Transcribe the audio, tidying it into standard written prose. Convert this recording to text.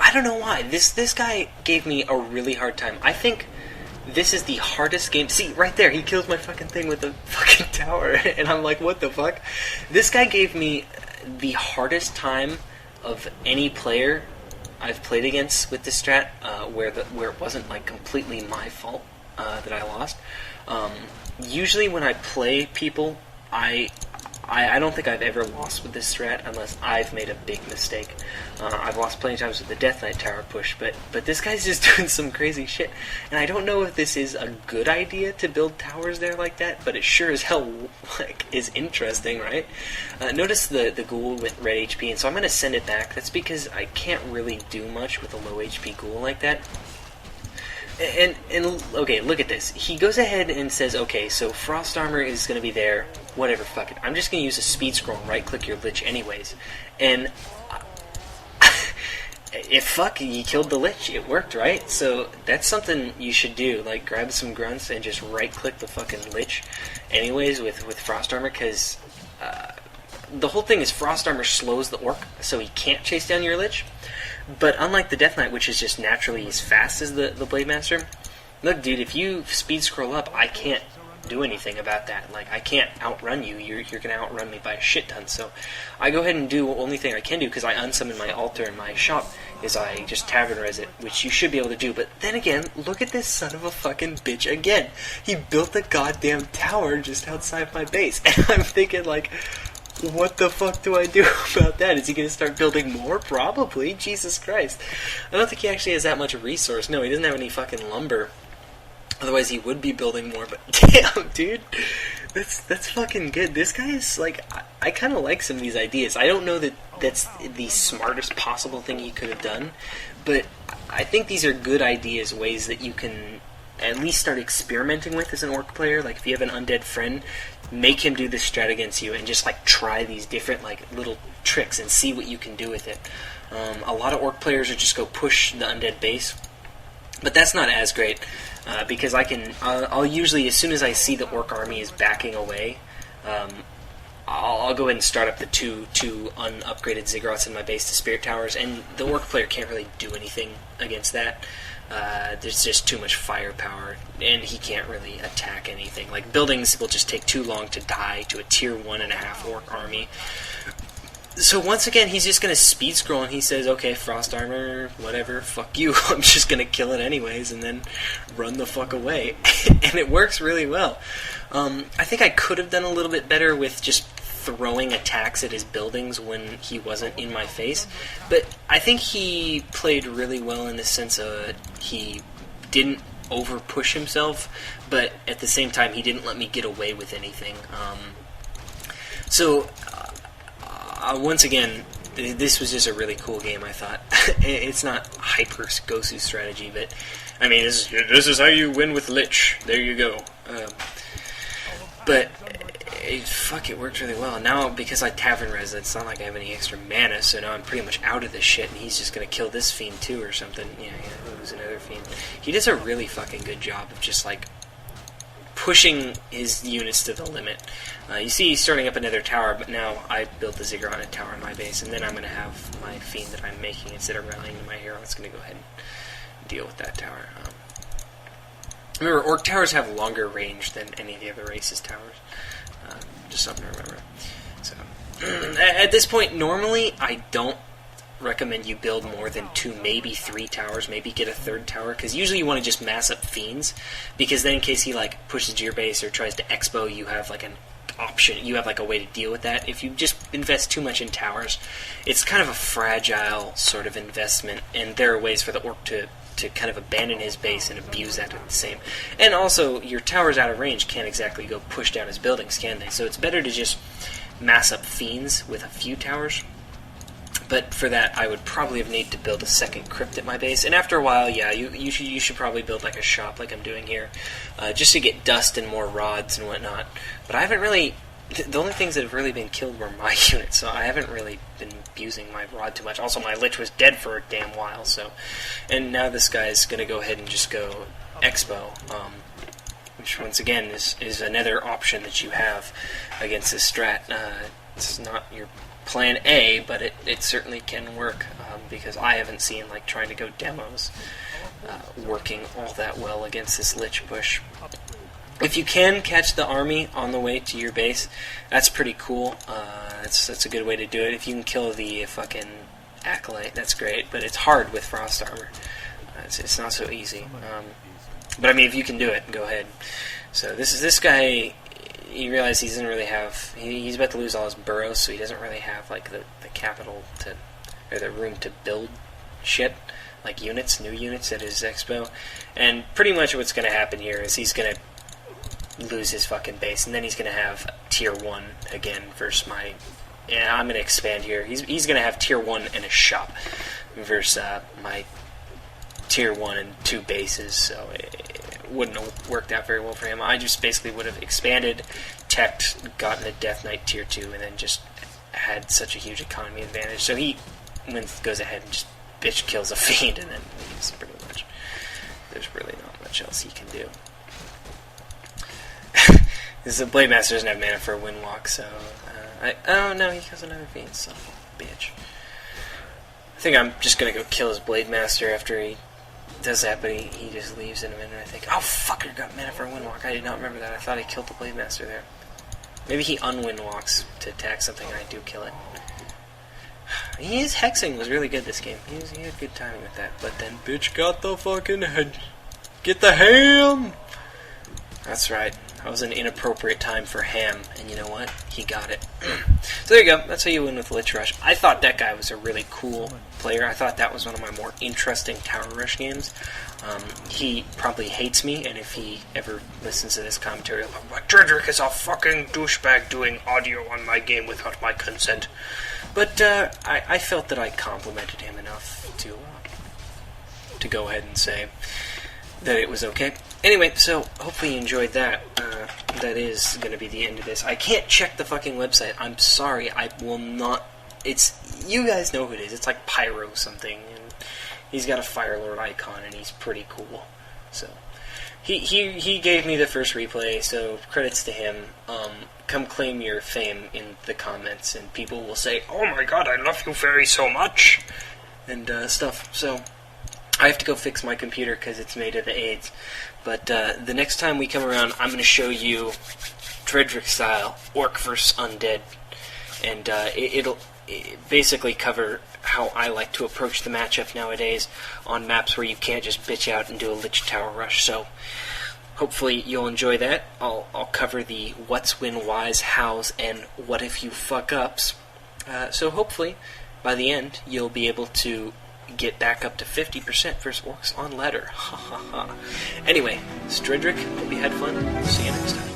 I don't know why. This guy gave me a really hard time. I think this is the hardest game. See, right there, he kills my fucking thing with the fucking tower, and I'm like, what the fuck? This guy gave me the hardest time of any player I've played against with this strat, where it wasn't like completely my fault that I lost. Usually when I play people, I don't think I've ever lost with this strat unless I've made a big mistake. I've lost plenty of times with the Death Knight tower push, but this guy's just doing some crazy shit. And I don't know if this is a good idea to build towers there like that, but it sure as hell is interesting, right? Notice the ghoul with red HP, and so I'm going to send it back. That's because I can't really do much with a low HP ghoul like that. And okay, look at this. He goes ahead and says, okay, so Frost Armor is going to be there. Whatever, fuck it. I'm just going to use a speed scroll and right-click your Lich anyways. And if fuck, you killed the Lich, it worked, right? So that's something you should do. Like, grab some grunts and just right-click the fucking Lich anyways with Frost Armor, because the whole thing is Frost Armor slows the Orc, so he can't chase down your Lich. But unlike the Death Knight, which is just naturally as fast as the Blade Master, look, dude, if you speed scroll up, I can't do anything about that. Like, I can't outrun you. You're going to outrun me by a shit ton. So I go ahead and do the only thing I can do, because I unsummon my altar in my shop, is I just Tavern Res it, which you should be able to do. But then again, look at this son of a fucking bitch again. He built a goddamn tower just outside my base. And I'm thinking, like, what the fuck do I do about that? Is he going to start building more? Probably. Jesus Christ. I don't think he actually has that much resource. No, he doesn't have any fucking lumber. Otherwise he would be building more, but damn, dude. That's fucking good. This guy is, like, I kind of like some of these ideas. I don't know that that's the smartest possible thing he could have done, but I think these are good ideas, ways that you can at least start experimenting with as an Orc player. Like, if you have an Undead friend, make him do this strat against you and just, like, try these different, like, little tricks and see what you can do with it. A lot of Orc players are just go push the Undead base, but that's not as great, because I'll usually, as soon as I see the Orc army is backing away, I'll go ahead and start up the two unupgraded Ziggurats in my base to Spirit Towers, and the Orc player can't really do anything against that. There's just too much firepower, and he can't really attack anything. Like, buildings will just take too long to die to a tier 1.5 Orc army. So once again, he's just going to speed scroll, and he says, okay, Frost Armor, whatever, fuck you, I'm just going to kill it anyways, and then run the fuck away. And it works really well. I think I could have done a little bit better with just throwing attacks at his buildings when he wasn't in my face, but I think he played really well in the sense of he didn't over push himself, but at the same time he didn't let me get away with anything. Once again, this was just a really cool game, I thought. It's not hyper Gosu strategy, but I mean, this is how you win with Lich. There you go. But it worked really well. Now, because I Tavern Res, it's not like I have any extra mana, so now I'm pretty much out of this shit, and he's just gonna kill this fiend too, or something. Yeah, lose another fiend. He does a really fucking good job of just, like, pushing his units to the limit. You see he's starting up another tower, but now I built the Ziggurat tower in my base, and then I'm gonna have my fiend that I'm making, instead of rallying to my hero, it's gonna go ahead and deal with that tower. Remember, Orc towers have longer range than any of the other races' towers. Just something to remember. So, at this point, normally I don't recommend you build more than 2, maybe 3 towers, maybe get a 3rd tower, because usually you want to just mass up fiends, because then in case he, like, pushes to your base or tries to expo, you have, like, an option, you have, like, a way to deal with that. If you just invest too much in towers, it's kind of a fragile sort of investment, and there are ways for the Orc to kind of abandon his base and abuse that at the same. And also, your towers out of range can't exactly go push down his buildings, can they? So it's better to just mass up fiends with a few towers. But for that, I would probably have needed to build a 2nd crypt at my base. And after a while, yeah, you should probably build like a shop like I'm doing here, just to get dust and more rods and whatnot. But I haven't really... The only things that have really been killed were my units, so I haven't really been abusing my rod too much. Also, my Lich was dead for a damn while, so... And now this guy's going to go ahead and just go Expo, which, once again, is another option that you have against this strat. It's not your plan A, but it certainly can work. because I haven't seen, like, trying to go demos working all that well against this Lich push. If you can catch the army on the way to your base, that's pretty cool. That's a good way to do it. If you can kill the fucking Acolyte, that's great, but it's hard with Frost Armor. It's not so easy. But I mean, if you can do it, go ahead. So this guy, he realized he doesn't really have, he's about to lose all his burrows, so he doesn't really have like the capital to, or the room to build shit, like units, new units at his expo. And pretty much what's going to happen here is he's going to lose his fucking base, and then he's going to have tier 1 again versus my, yeah, I'm going to expand here. He's going to have tier 1 and a shop versus my tier 1 and 2 bases, so it wouldn't have worked out very well for him. I just basically would have expanded, teched, gotten a Death Knight tier 2, and then just had such a huge economy advantage. So he goes ahead and just bitch kills a Fiend, and then leaves pretty much. There's really not much else he can do. The Blade Master doesn't have mana for a Windwalk, so oh no, he kills another Fiend, son of a bitch. I think I'm just gonna go kill his Blade Master after he does that, but he just leaves in a minute. I think, oh fucker, got mana for a Windwalk. I did not remember that. I thought he killed the Blade Master there. Maybe he unwindwalks to attack something and I do kill it. His hexing was really good this game. He had good timing with that, but then bitch got the fucking head. Get the ham! That's right. That was an inappropriate time for ham, and you know what? He got it. So there you go. That's how you win with Lich Rush. I thought that guy was a really cool player. I thought that was one of my more interesting Tower Rush games. He probably hates me, and if he ever listens to this commentary, he'll be like, Dredrick is a fucking douchebag doing audio on my game without my consent. But I felt that I complimented him enough to go ahead and say that it was okay. Anyway, so hopefully you enjoyed that. That is going to be the end of this. I can't check the fucking website. I'm sorry. I will not. It's, you guys know who it is. It's like Pyro something. And he's got a Firelord icon, and he's pretty cool. So he gave me the first replay. So credits to him. Come claim your fame in the comments, and people will say, "Oh my God, I love you very so much," and stuff. So I have to go fix my computer because it's made of the AIDS. But the next time we come around, I'm going to show you Dredrick style, Orc vs. Undead. And it'll basically cover how I like to approach the matchup nowadays on maps where you can't just bitch out and do a Lich Tower Rush. So hopefully you'll enjoy that. I'll cover the what's, when, whys, hows, and what if you fuck ups. So hopefully by the end you'll be able to get back up to 50% versus Orcs on ladder. Ha ha ha. Anyway, it's Dredrick. Hope you had fun. See you next time.